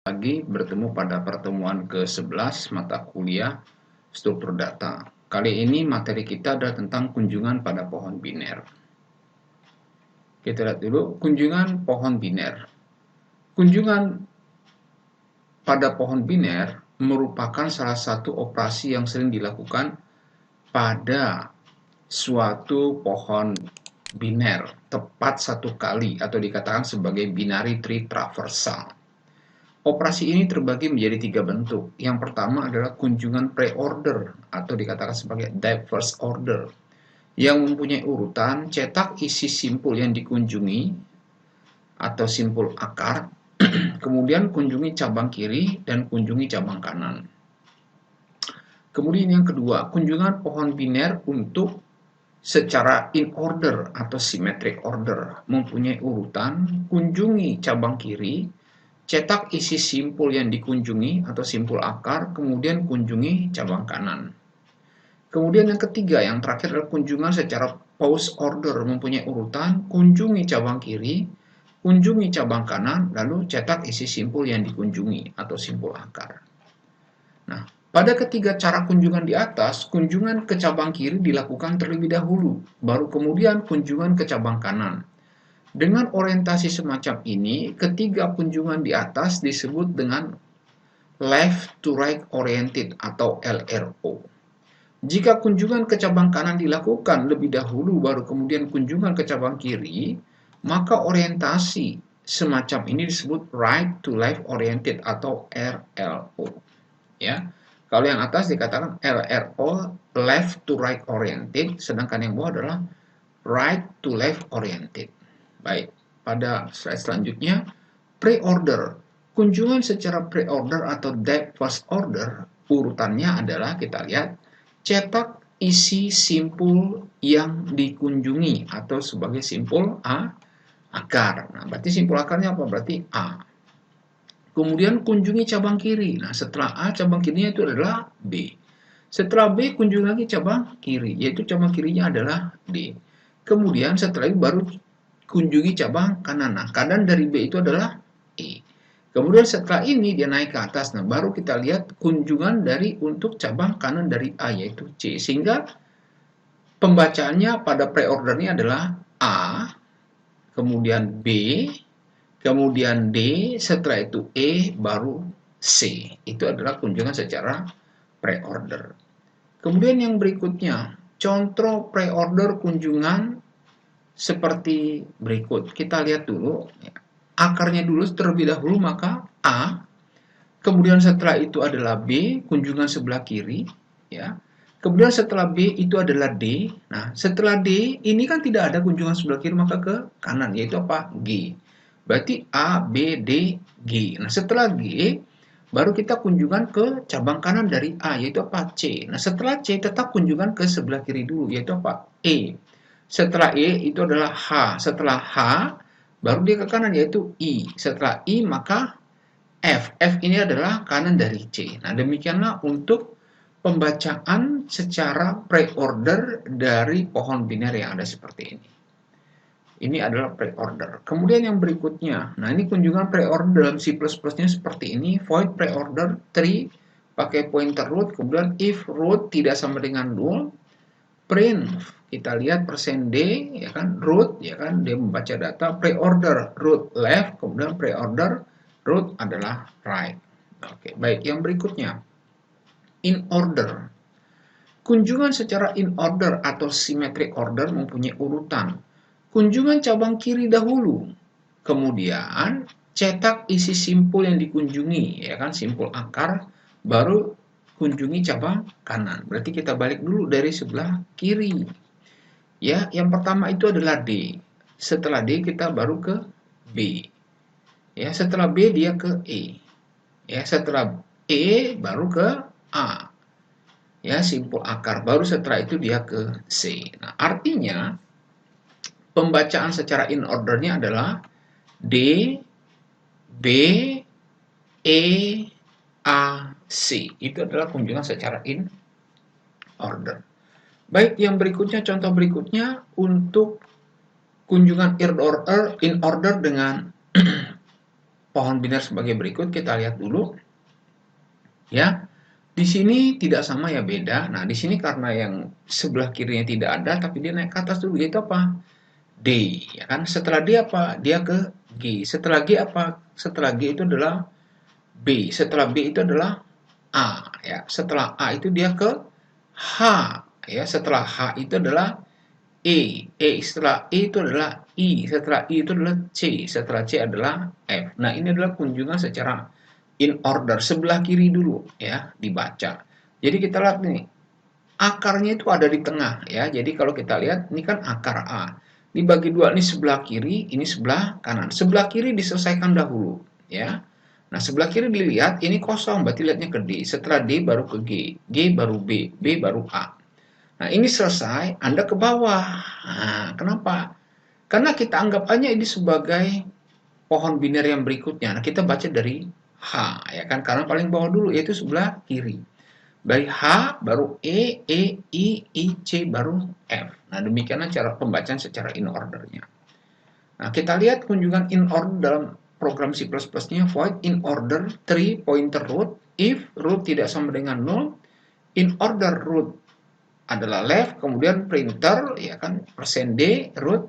Lagi bertemu pada pertemuan ke-11 mata kuliah struktur data. Kali ini materi kita adalah tentang kunjungan pada pohon biner. Kita lihat dulu kunjungan pohon biner. Kunjungan pada pohon biner merupakan salah satu operasi yang sering dilakukan pada suatu pohon biner tepat satu kali atau dikatakan sebagai binary tree traversal. Operasi ini terbagi menjadi 3 bentuk. Yang pertama adalah kunjungan pre-order atau dikatakan sebagai depth first order yang mempunyai urutan cetak isi simpul yang dikunjungi atau simpul akar, kemudian kunjungi cabang kiri dan kunjungi cabang kanan. Kemudian yang kedua, kunjungan pohon biner untuk secara in order atau symmetric order, mempunyai urutan kunjungi cabang kiri, cetak isi simpul yang dikunjungi atau simpul akar, kemudian kunjungi cabang kanan. Kemudian yang ketiga, yang terakhir adalah kunjungan secara post order, mempunyai urutan kunjungi cabang kiri, kunjungi cabang kanan, lalu cetak isi simpul yang dikunjungi atau simpul akar. Nah, pada ketiga cara kunjungan di atas, kunjungan ke cabang kiri dilakukan terlebih dahulu, baru kemudian kunjungan ke cabang kanan. Dengan orientasi semacam ini, ketiga kunjungan di atas disebut dengan left to right oriented atau LRO. Jika kunjungan ke cabang kanan dilakukan lebih dahulu baru kemudian kunjungan ke cabang kiri, maka orientasi semacam ini disebut right to left oriented atau RLO. Ya. Kalau yang atas dikatakan LRO, left to right oriented, sedangkan yang bawah adalah right to left oriented. Baik, pada slide selanjutnya, pre-order. Kunjungan secara pre-order atau depth first order, urutannya adalah kita lihat, cetak isi simpul yang dikunjungi atau sebagai simpul akar. Nah, berarti simpul akarnya apa? Berarti A. Kemudian kunjungi cabang kiri. Nah, setelah A, cabang kirinya itu adalah B. Setelah B, kunjungi lagi cabang kiri, yaitu cabang kirinya adalah D. Kemudian setelah itu baru kunjungi cabang kanan. Nah, kanan dari B itu adalah E. Kemudian setelah ini dia naik ke atas. Nah, baru kita lihat kunjungan dari untuk cabang kanan dari A yaitu C. Sehingga pembacaannya pada pre-ordernya adalah A, kemudian B, kemudian D, setelah itu E, baru C. Itu adalah kunjungan secara pre-order. Kemudian yang berikutnya, contoh pre-order kunjungan seperti berikut. Kita lihat dulu, akarnya dulu terlebih dahulu maka A, kemudian setelah itu adalah B, kunjungan sebelah kiri, ya. Kemudian setelah B itu adalah D. Nah, setelah D ini kan tidak ada kunjungan sebelah kiri maka ke kanan, yaitu apa? G. Berarti A, B, D, G. Nah, setelah G baru kita kunjungan ke cabang kanan dari A, yaitu apa? C. Nah, setelah C tetap kunjungan ke sebelah kiri dulu, yaitu apa? E. Setelah E itu adalah H. Setelah H, baru dia ke kanan yaitu I. Setelah I maka F. F ini adalah kanan dari C. Nah, demikianlah untuk pembacaan secara pre-order dari pohon biner yang ada seperti ini. Ini adalah pre-order. Kemudian yang berikutnya, nah ini kunjungan pre-order dalam C++-nya seperti ini. Void pre-order tree pakai pointer root, kemudian if root tidak sama dengan null, print kita lihat %d ya kan, root ya kan, dia membaca data pre-order root left, kemudian pre-order root adalah right. Oke, baik, yang berikutnya in order. Kunjungan secara in order atau symmetric order mempunyai urutan. Kunjungan cabang kiri dahulu, kemudian cetak isi simpul yang dikunjungi ya kan, simpul akar, baru kunjungi cabang kanan. Berarti kita balik dulu dari sebelah kiri. Ya, yang pertama itu adalah D. Setelah D kita baru ke B. Ya, setelah B dia ke E. Ya, setelah E baru ke A. Ya, simpul akar. Baru setelah itu dia ke C. Nah, artinya pembacaan secara in ordernya adalah D, B, E, A, C. Itu adalah kunjungan secara in order. Baik, yang berikutnya, contoh berikutnya untuk kunjungan in order dengan pohon biner sebagai berikut. Kita lihat dulu ya. Di sini tidak sama ya, beda. Nah, di sini karena yang sebelah kirinya tidak ada tapi dia naik ke atas dulu, yaitu apa? D, ya kan? Setelah D apa? Dia ke G. Setelah G apa? Setelah G itu adalah B. Setelah B itu adalah A, ya. Setelah A itu dia ke H, ya. Setelah H itu adalah E. Setelah E itu adalah I. Setelah I itu adalah C. Setelah C adalah F. Nah, ini adalah kunjungan secara in order. Sebelah kiri dulu ya dibaca. Jadi kita lihat nih, akarnya itu ada di tengah ya. Jadi kalau kita lihat ini kan akar A. Dibagi dua, ini sebelah kiri, ini sebelah kanan. Sebelah kiri diselesaikan dahulu ya. Nah, sebelah kiri dilihat ini kosong, berarti lihatnya ke D. Setelah D baru ke G, G baru B, B baru A. Nah, ini selesai, Anda ke bawah. Nah, kenapa? Karena kita anggap aja ini sebagai pohon biner yang berikutnya. Nah, kita baca dari H, ya kan? Karena paling bawah dulu, yaitu sebelah kiri. Dari H, baru I, C, baru F. Nah, demikianlah cara pembacaan secara in ordernya. Nah, kita lihat kunjungan in order dalam program C++-nya, void in order 3 pointer root, if root tidak sama dengan 0, in order root adalah left, kemudian printer, ya kan, %d, root,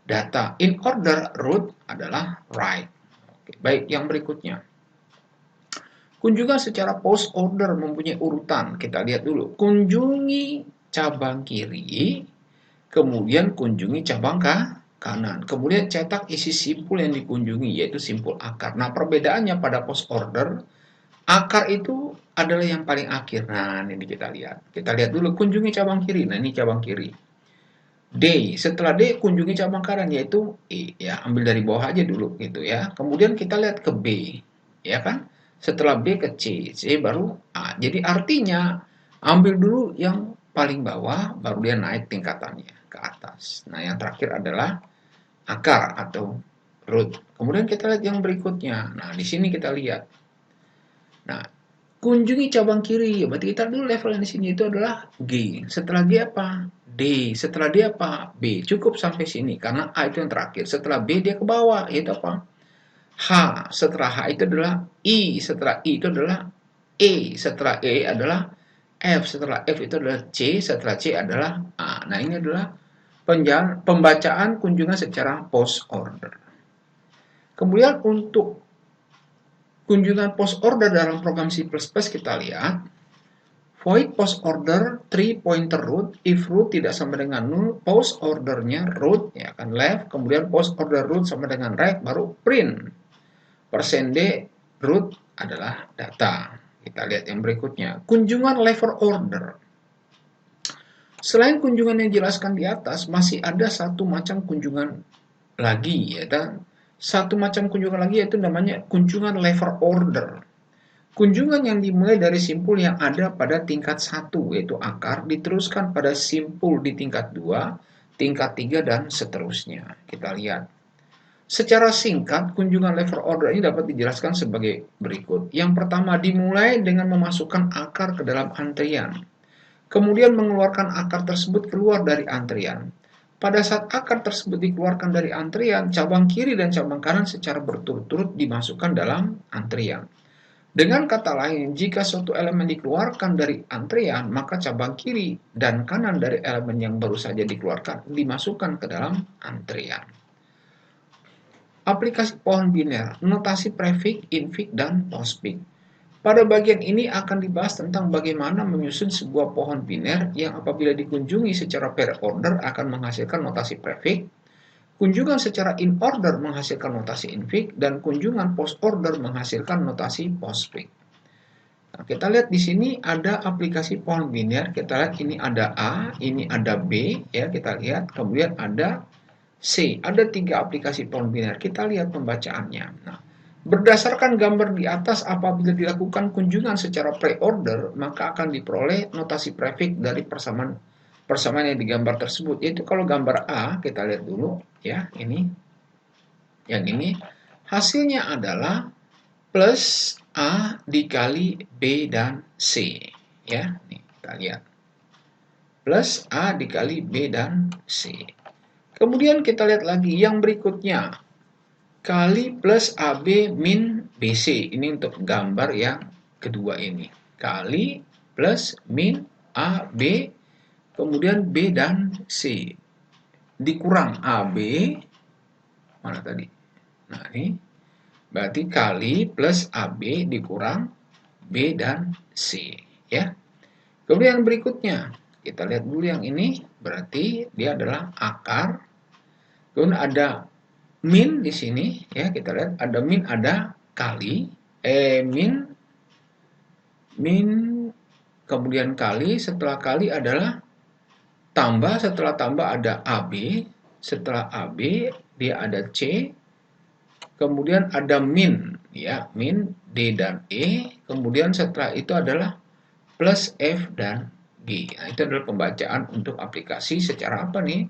data. In order root adalah right. Oke, baik, yang berikutnya. Kunjungan secara post order mempunyai urutan. Kita lihat dulu. Kunjungi cabang kiri, kemudian kunjungi cabang kanan. Kemudian cetak isi simpul yang dikunjungi, yaitu simpul akar. Nah, perbedaannya pada post order, akar itu adalah yang paling akhir. Nah, ini kita lihat. Kita lihat dulu, kunjungi cabang kiri. Nah, ini cabang kiri. D, setelah D kunjungi cabang kanan, yaitu E. Ya, ambil dari bawah aja dulu gitu ya. Kemudian kita lihat ke B, ya kan? Setelah B ke C, C baru A. Jadi artinya ambil dulu yang paling bawah, baru dia naik tingkatannya ke atas. Nah, yang terakhir adalah akar atau root. Kemudian kita lihat yang berikutnya. Nah, di sini kita lihat. Nah, kunjungi cabang kiri. Berarti kita dulu level yang di sini itu adalah G. Setelah G apa? D. Setelah D apa? B. Cukup sampai sini karena A itu yang terakhir. Setelah B dia ke bawah, yaitu apa? H. Setelah H itu adalah I. Setelah I itu adalah E. Setelah E adalah F. Setelah F itu adalah C. Setelah C adalah A. Nah, ini adalah pembacaan kunjungan secara post order. Kemudian untuk kunjungan post order dalam program C++ kita lihat. Void post order 3 pointer root, if root tidak sama dengan 0, post ordernya root, ya kan, left, kemudian post order root sama dengan right, baru print. %d root adalah data. Kita lihat yang berikutnya. Kunjungan level order. Selain kunjungan yang dijelaskan di atas, masih ada satu macam kunjungan lagi, ya kan? Satu macam kunjungan lagi yaitu namanya kunjungan level order. Kunjungan yang dimulai dari simpul yang ada pada tingkat 1, yaitu akar, diteruskan pada simpul di tingkat 2, tingkat 3, dan seterusnya. Kita lihat. Secara singkat, kunjungan level order ini dapat dijelaskan sebagai berikut. Yang pertama, dimulai dengan memasukkan akar ke dalam antrian. Kemudian mengeluarkan akar tersebut keluar dari antrian. Pada saat akar tersebut dikeluarkan dari antrian, cabang kiri dan cabang kanan secara berturut-turut dimasukkan dalam antrian. Dengan kata lain, jika suatu elemen dikeluarkan dari antrian, maka cabang kiri dan kanan dari elemen yang baru saja dikeluarkan dimasukkan ke dalam antrian. Aplikasi pohon biner, notasi prefix, infix, dan postfix. Pada bagian ini akan dibahas tentang bagaimana menyusun sebuah pohon biner yang apabila dikunjungi secara per order akan menghasilkan notasi prefix, kunjungan secara in order menghasilkan notasi infix, dan kunjungan post order menghasilkan notasi postfix. Nah, kita lihat di sini ada aplikasi pohon biner. Kita lihat ini ada A, ini ada B, ya kita lihat. Kemudian ada C. Ada 3 aplikasi pohon biner. Kita lihat pembacaannya. Nah, berdasarkan gambar di atas, apabila dilakukan kunjungan secara pre-order, maka akan diperoleh notasi prefix dari persamaan yang digambar tersebut. Yaitu kalau gambar A, kita lihat dulu ya, ini yang ini hasilnya adalah plus A dikali B dan C ya. Nih, kita lihat plus A dikali B dan C. Kemudian kita lihat lagi yang berikutnya. kali plus AB min BC. Ini untuk gambar yang kedua ini. Kali plus min AB, kemudian B dan C. Dikurang AB, mana tadi? Nah, ini berarti kali plus AB dikurang B dan C. Ya. Kemudian berikutnya, kita lihat dulu yang ini, berarti dia adalah akar. Kemudian ada min di sini, ya kita lihat ada min, ada kali, min, kemudian kali, setelah kali adalah tambah, setelah tambah ada AB, setelah AB dia ada C, kemudian ada min, ya min D dan E, kemudian setelah itu adalah plus F dan G. Nah, itu adalah pembacaan untuk aplikasi secara apa nih?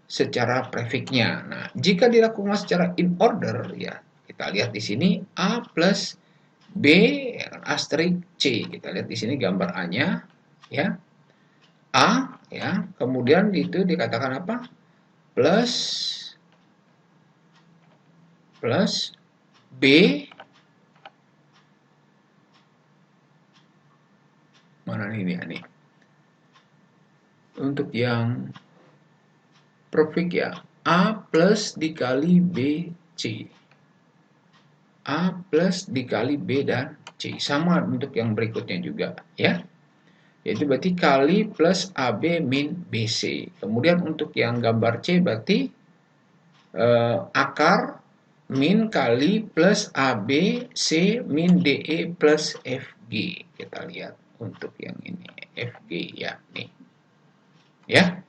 Secara prefiknya. Nah, jika dilakukan secara in order, ya kita lihat di sini A plus B, ya, asterisk C. Kita lihat di sini gambar A-nya, ya A, ya kemudian itu dikatakan apa? Plus B, mana ini ya nih? Untuk yang perfect ya, A plus dikali B C. A plus dikali B dan C. Sama untuk yang berikutnya juga, ya. Yaitu berarti kali plus AB min BC. Kemudian untuk yang gambar C berarti akar min kali plus AB C min DE plus FG. Kita lihat untuk yang ini FG ya nih. Ya.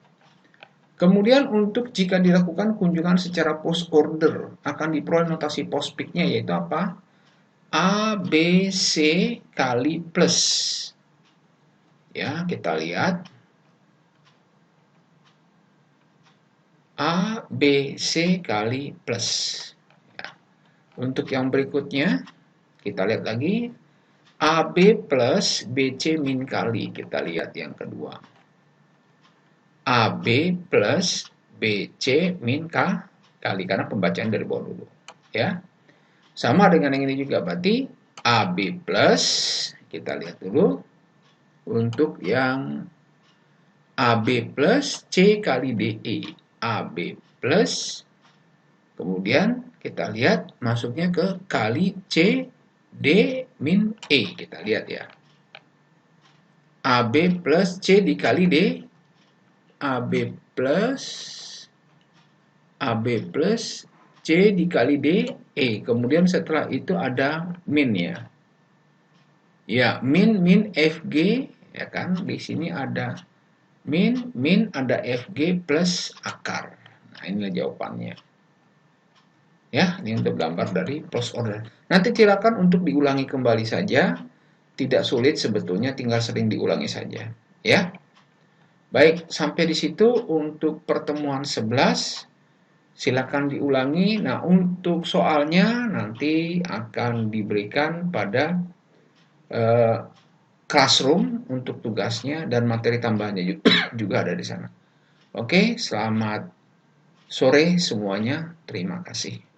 Kemudian untuk jika dilakukan kunjungan secara post order akan diperoleh notasi postfix-nya yaitu apa? A B C kali plus. Ya, kita lihat A B C kali plus. Ya. Untuk yang berikutnya kita lihat lagi AB plus BC min kali. Kita lihat yang kedua. AB plus BC min K kali, karena pembacaan dari bawah dulu, ya. Sama dengan yang ini juga, berarti AB plus, kita lihat dulu untuk yang AB plus C kali DE, AB plus, kemudian kita lihat masuknya ke kali C D min E, kita lihat ya, AB plus C dikali D, AB plus C dikali D E. Kemudian setelah itu ada min ya. Ya, min FG ya kan. Di sini ada min ada FG plus akar. Nah, inilah jawabannya. Ya, ini untuk gambar dari post order. Nanti silakan untuk diulangi kembali saja. Tidak sulit sebetulnya, tinggal sering diulangi saja, ya. Baik, sampai di situ untuk pertemuan 11. Silakan diulangi. Nah, untuk soalnya nanti akan diberikan pada classroom untuk tugasnya dan materi tambahannya juga ada di sana. Oke, selamat sore semuanya. Terima kasih.